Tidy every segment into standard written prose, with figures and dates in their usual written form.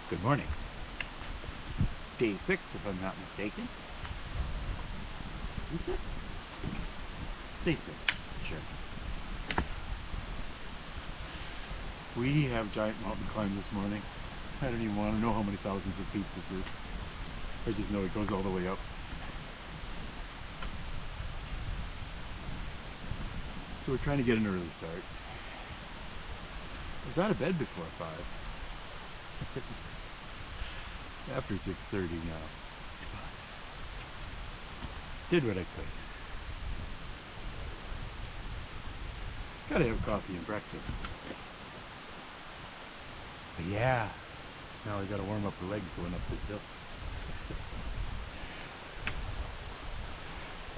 Good morning. Day 6, if I'm not mistaken. Day 6? Day 6, sure. We have giant mountain climb this morning. I don't even want to know how many thousands of feet this is. I just know it goes all the way up. So we're trying to get an early start. I was out of bed before 5. It's after 6:30 now. Did what I could. Gotta have coffee and breakfast. But yeah, now I gotta warm up the legs going up this hill.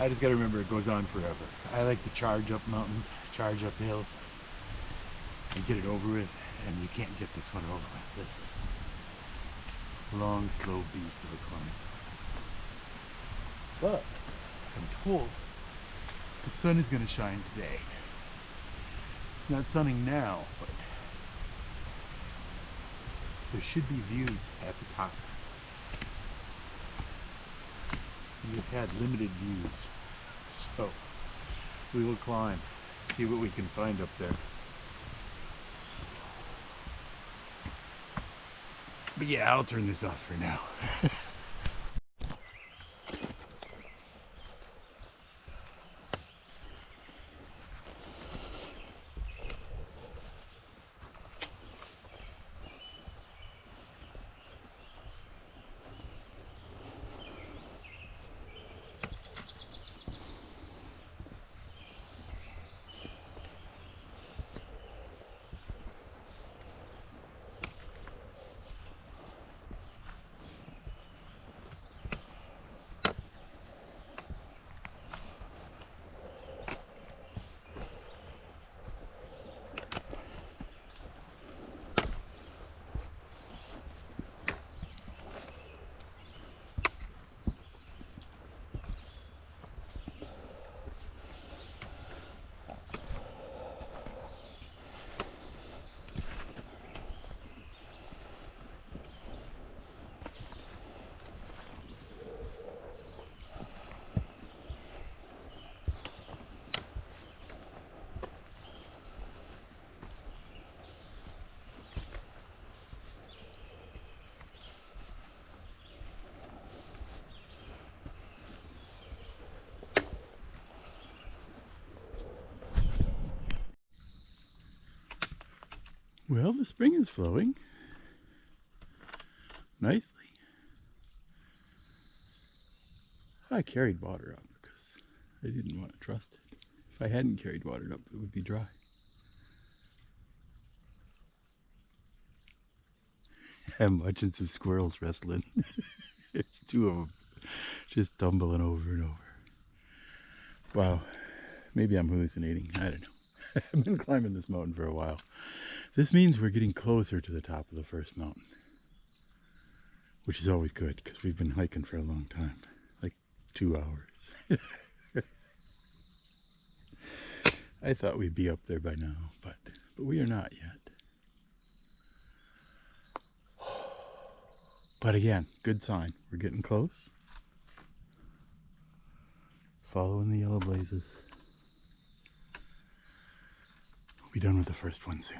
I just gotta remember it goes on forever. I like to charge up mountains, charge up hills, and get it over with, and you can't get this one over with. This is a long, slow beast of a climb. But I'm told the sun is gonna shine today. It's not sunning now, but there should be views at the top. We've had limited views, so we will climb, see what we can find up there. But yeah, I'll turn this off for now. Well, the spring is flowing nicely. I carried water up because I didn't want to trust it. If I hadn't carried water up, it would be dry. I'm watching some squirrels wrestling. It's 2 of them just tumbling over and over. Wow, maybe I'm hallucinating. I don't know. I've been climbing this mountain for a while. This means we're getting closer to the top of the first mountain, which is always good because we've been hiking for a long time, like 2 hours. I thought we'd be up there by now, but we are not yet. But again, good sign. We're getting close. Following the yellow blazes. We'll be done with the first one soon.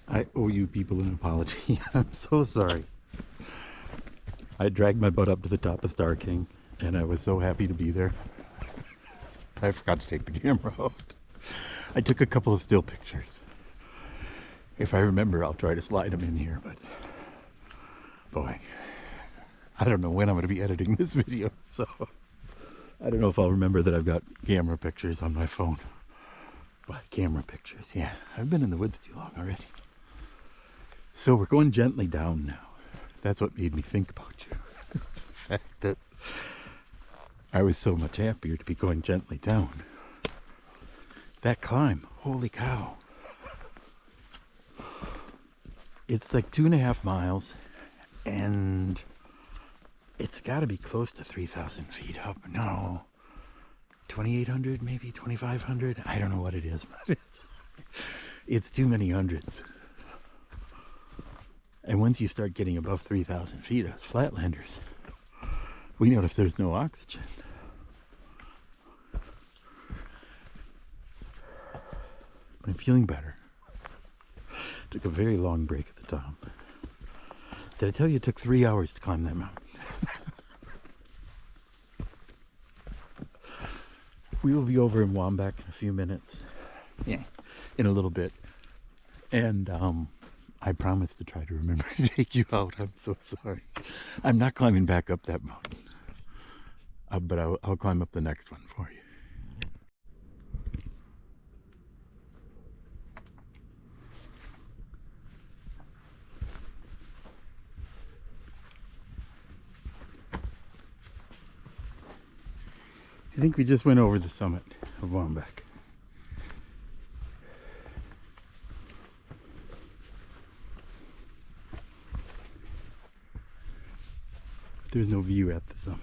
I owe you people an apology. I'm so sorry. I dragged my butt up to the top of Star King, and I was so happy to be there. I forgot to take the camera out. I took a couple of still pictures. If I remember, I'll try to slide them in here, but boy, I don't know when I'm going to be editing this video, so I don't know if I'll remember that I've got camera pictures on my phone. But camera pictures, yeah. I've been in the woods too long already. So we're going gently down now. That's what made me think about you. The fact that I was so much happier to be going gently down. That climb, holy cow. It's like 2.5 miles, and it's got to be close to 3,000 feet up. No, 2,800, maybe 2,500. I don't know what it is, but it's too many hundreds. And once you start getting above 3,000 feet as flatlanders, we notice there's no oxygen. I'm feeling better. Took a very long break at the top. Did I tell you it took 3 hours to climb that mountain? We will be over in Wambach in a few minutes. Yeah, in a little bit. And I promise to try to remember to take you out. I'm so sorry. I'm not climbing back up that mountain. But I'll climb up the next one for you. I think we just went over the summit of Wambach. There's no view at the summit.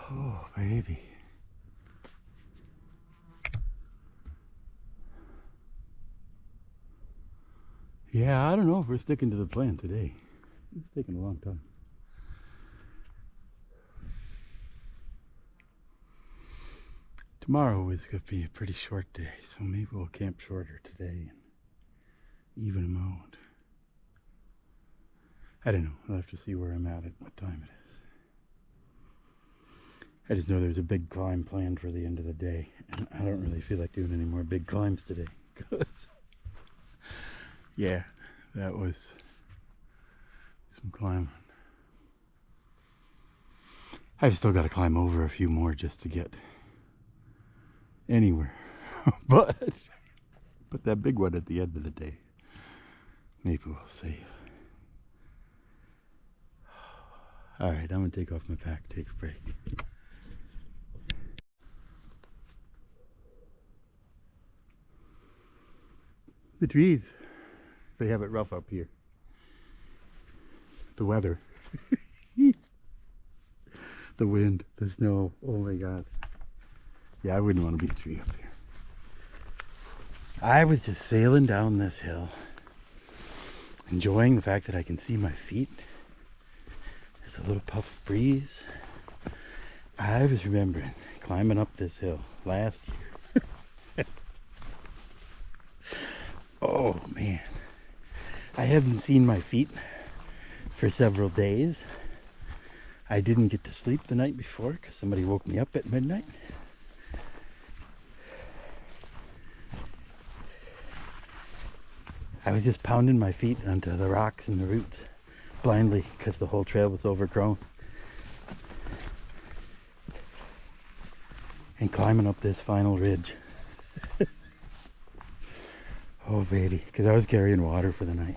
Oh, baby. Yeah, I don't know if we're sticking to the plan today. It's taking a long time. Tomorrow is going to be a pretty short day, so maybe we'll camp shorter today and even them out. I don't know. I'll have to see where I'm at what time it is. I just know there's a big climb planned for the end of the day, and I don't really feel like doing any more big climbs today, because yeah, that was some climbing. I've still got to climb over a few more just to get anywhere. but that big one at the end of the day, maybe we'll save. Alright, I'm going to take off my pack, take a break. The trees, they have it rough up here. The weather. The wind, the snow, oh my god. Yeah, I wouldn't want to be a tree up here. I was just sailing down this hill, enjoying the fact that I can see my feet. There's a little puff of breeze. I was remembering climbing up this hill last year. Oh man, I haven't seen my feet for several days. I didn't get to sleep the night before because somebody woke me up at midnight. I was just pounding my feet onto the rocks and the roots blindly because the whole trail was overgrown. And climbing up this final ridge. Oh baby, because I was carrying water for the night.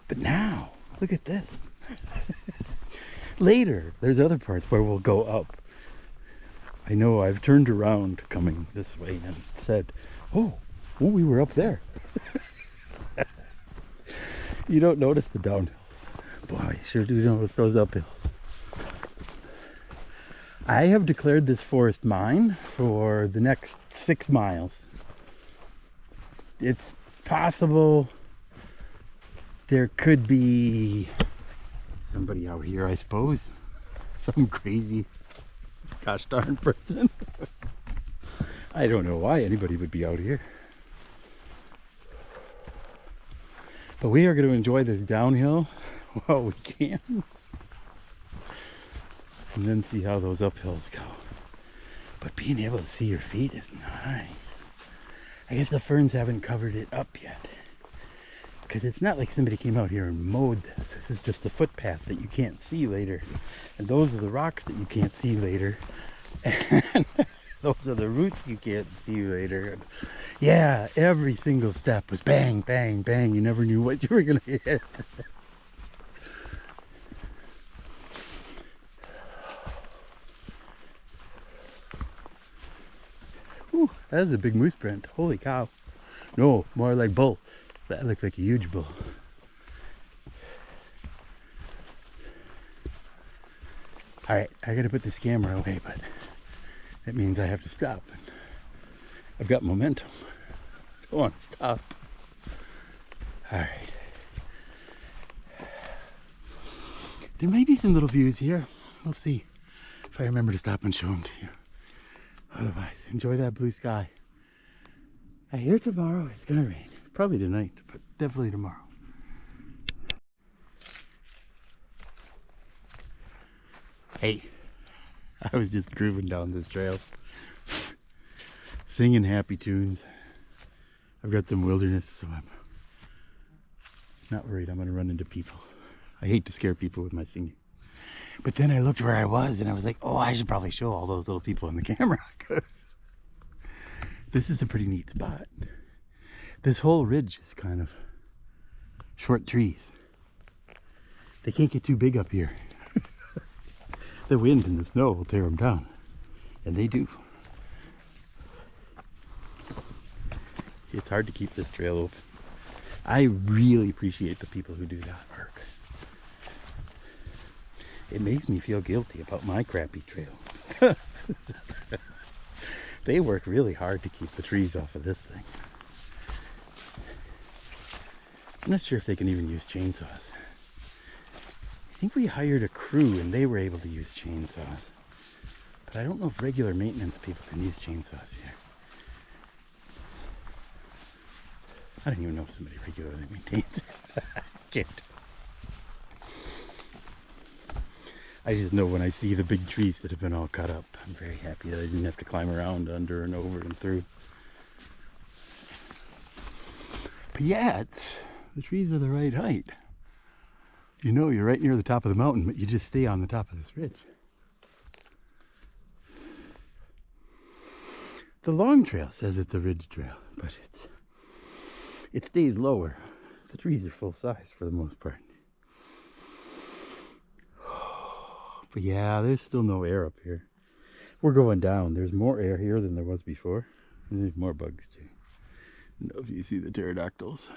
But now, look at this. Later, there's other parts where we'll go up. I know I've turned around coming this way and said, oh, we were up there. You don't notice the downhills. Boy, you sure do notice those uphills. I have declared this forest mine for the next 6 miles. It's possible there could be somebody out here, I suppose. Some crazy gosh darn person. I don't know why anybody would be out here. But we are going to enjoy this downhill while we can. And then see how those uphills go. But being able to see your feet is nice. I guess the ferns haven't covered it up yet. Because it's not like somebody came out here and mowed this. This is just a footpath that you can't see later. And those are the rocks that you can't see later. And those are the roots you can't see later. And yeah, every single step was bang, bang, bang. You never knew what you were going to hit. Ooh, that is a big moose print. Holy cow. No, more like bull. That looked like a huge bull. Alright, I gotta put this camera away, but that means I have to stop. I've got momentum. I don't want to stop. Alright. There may be some little views here. We'll see if I remember to stop and show them to you. Otherwise, enjoy that blue sky. I hear tomorrow it's gonna rain. Probably tonight, but definitely tomorrow. Hey, I was just grooving down this trail, singing happy tunes. I've got some wilderness, so I'm not worried I'm gonna run into people. I hate to scare people with my singing. But then I looked where I was and I was like, oh, I should probably show all those little people in the camera, because this is a pretty neat spot. This whole ridge is kind of short trees. They can't get too big up here. The wind and the snow will tear them down, and they do. It's hard to keep this trail open. I really appreciate the people who do that work. It makes me feel guilty about my crappy trail. They work really hard to keep the trees off of this thing. I'm not sure if they can even use chainsaws. I think we hired a crew and they were able to use chainsaws. But I don't know if regular maintenance people can use chainsaws here. I don't even know if somebody regularly maintains it. I can't. I just know when I see the big trees that have been all cut up, I'm very happy that I didn't have to climb around under and over and through. But yeah, the trees are the right height. You know you're right near the top of the mountain, but you just stay on the top of this ridge. The long trail says it's a ridge trail, but it stays lower. The trees are full size for the most part. But yeah, there's still no air up here. We're going down. There's more air here than there was before. And there's more bugs too. I don't know if you see the pterodactyls.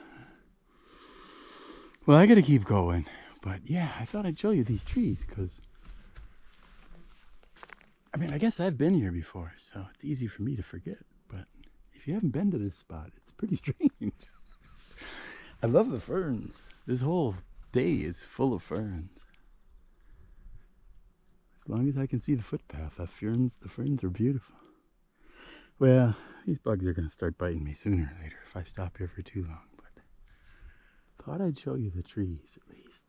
Well, I gotta keep going. But yeah, I thought I'd show you these trees because, I mean, I guess I've been here before, so it's easy for me to forget. But if you haven't been to this spot, it's pretty strange. I love the ferns. This whole day is full of ferns. As long as I can see the footpath, the ferns are beautiful. Well, these bugs are going to start biting me sooner or later if I stop here for too long. But thought I'd show you the trees at least.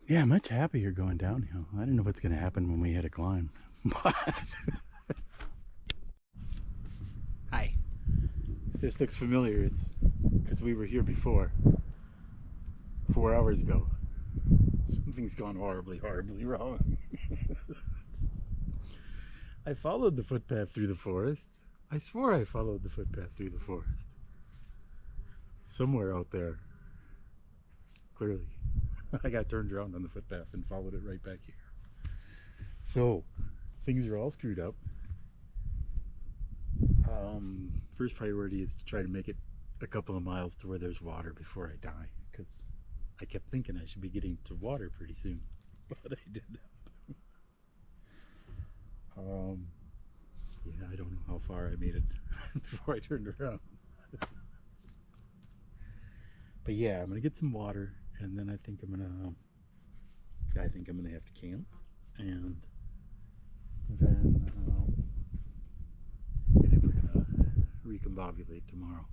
Yeah, much happier going downhill. I don't know what's going to happen when we hit a climb. But hi. This looks familiar. It's because we were here before. 4 hours ago. Something's gone horribly wrong. I followed the footpath through the forest. I swore I followed the footpath through the forest. Somewhere out there. Clearly. I got turned around on the footpath and followed it right back here. So, things are all screwed up. First priority is to try to make it a couple of miles to where there's water before I die, because I kept thinking I should be getting to water pretty soon, but I didn't. Yeah, I don't know how far I made it before I turned around. But yeah, I'm gonna get some water, and then I think I'm gonna have to camp, and then I think we're gonna recombobulate tomorrow,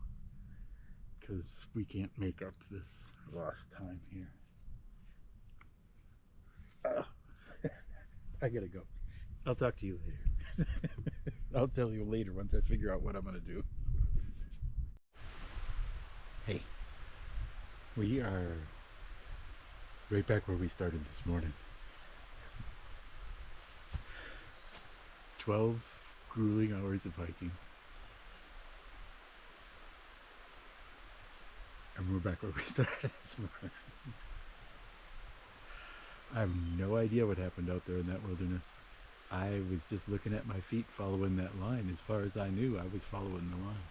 because we can't make up this lost time here. I gotta go. I'll talk to you later. I'll tell you later once I figure out what I'm gonna do. Hey, we are right back where we started this morning. 12 grueling hours of hiking. And we're back where we started this morning. I have no idea what happened out there in that wilderness. I was just looking at my feet following that line. As far as I knew, I was following the line.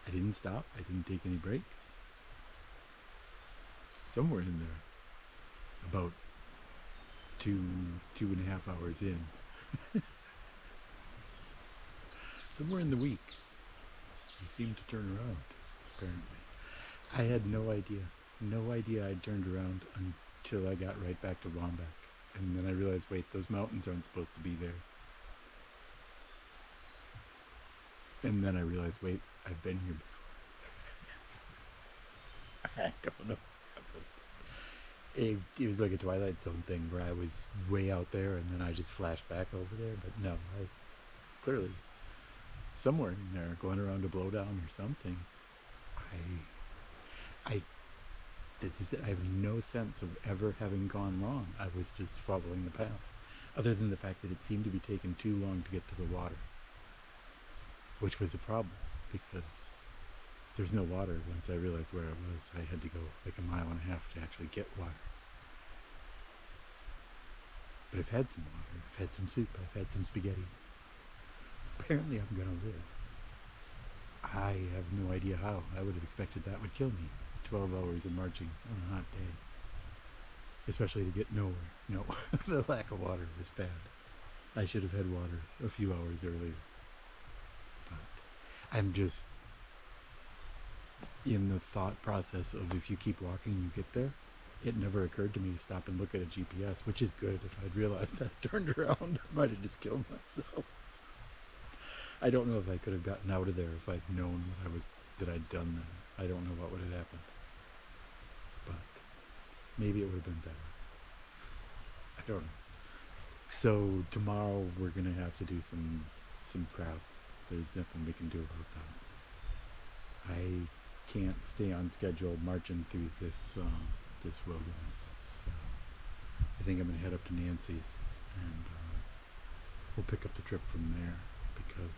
I didn't stop. I didn't take any breaks. Somewhere in there, about two and a half hours in, somewhere in the week, he seemed to turn around, apparently. I had no idea I'd turned around until I got right back to Womback. And then I realized, wait, those mountains aren't supposed to be there. And then I realized, wait, I've been here before. I don't know. It was like a Twilight Zone thing where I was way out there and then I just flashed back over there. But no, I clearly, somewhere in there, going around a blowdown or something, I have no sense of ever having gone wrong. I was just following the path, other than the fact that it seemed to be taking too long to get to the water, which was a problem because there's no water. Once I realized where I was, I had to go like a mile and a half to actually get water. But I've had some water, I've had some soup, I've had some spaghetti. Apparently I'm gonna live. I have no idea how. I would have expected that would kill me. 12 hours of marching on a hot day. Especially to get nowhere. No, the lack of water was bad. I should have had water a few hours earlier. But I'm just in the thought process of if you keep walking, you get there. It never occurred to me to stop and look at a GPS, which is good. If I'd realized I turned around, I might have just killed myself. I don't know if I could have gotten out of there if I'd known that I'd done that. I don't know what would have happened. But maybe it would have been better. I don't know. So tomorrow we're gonna have to do some craft. There's nothing we can do about that. I can't stay on schedule marching through this wilderness. So I think I'm gonna head up to Nancy's and we'll pick up the trip from there because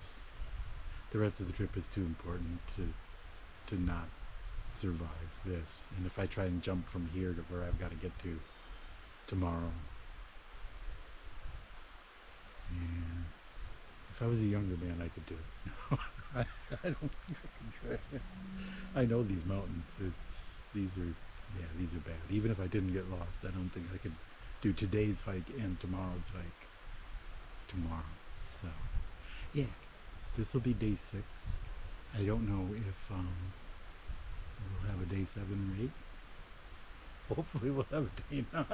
the rest of the trip is too important to not survive this. And if I try and jump from here to where I've got to get to tomorrow, and if I was a younger man, I could do it. I don't think I can try it. I know these mountains. These are bad. Even if I didn't get lost, I don't think I could do today's hike and tomorrow's hike tomorrow. So, yeah, this will be day 6. I don't know if we'll have a day 7 or 8. Hopefully we'll have a day 9.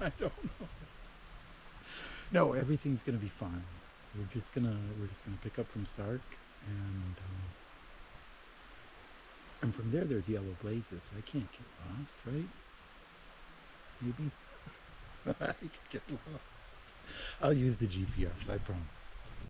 I don't know. No, everything's gonna be fine. We're just gonna pick up from Stark and from there there's Yellow Blazes. I can't get lost, right? Maybe I can get lost. I'll use the GPS, I promise.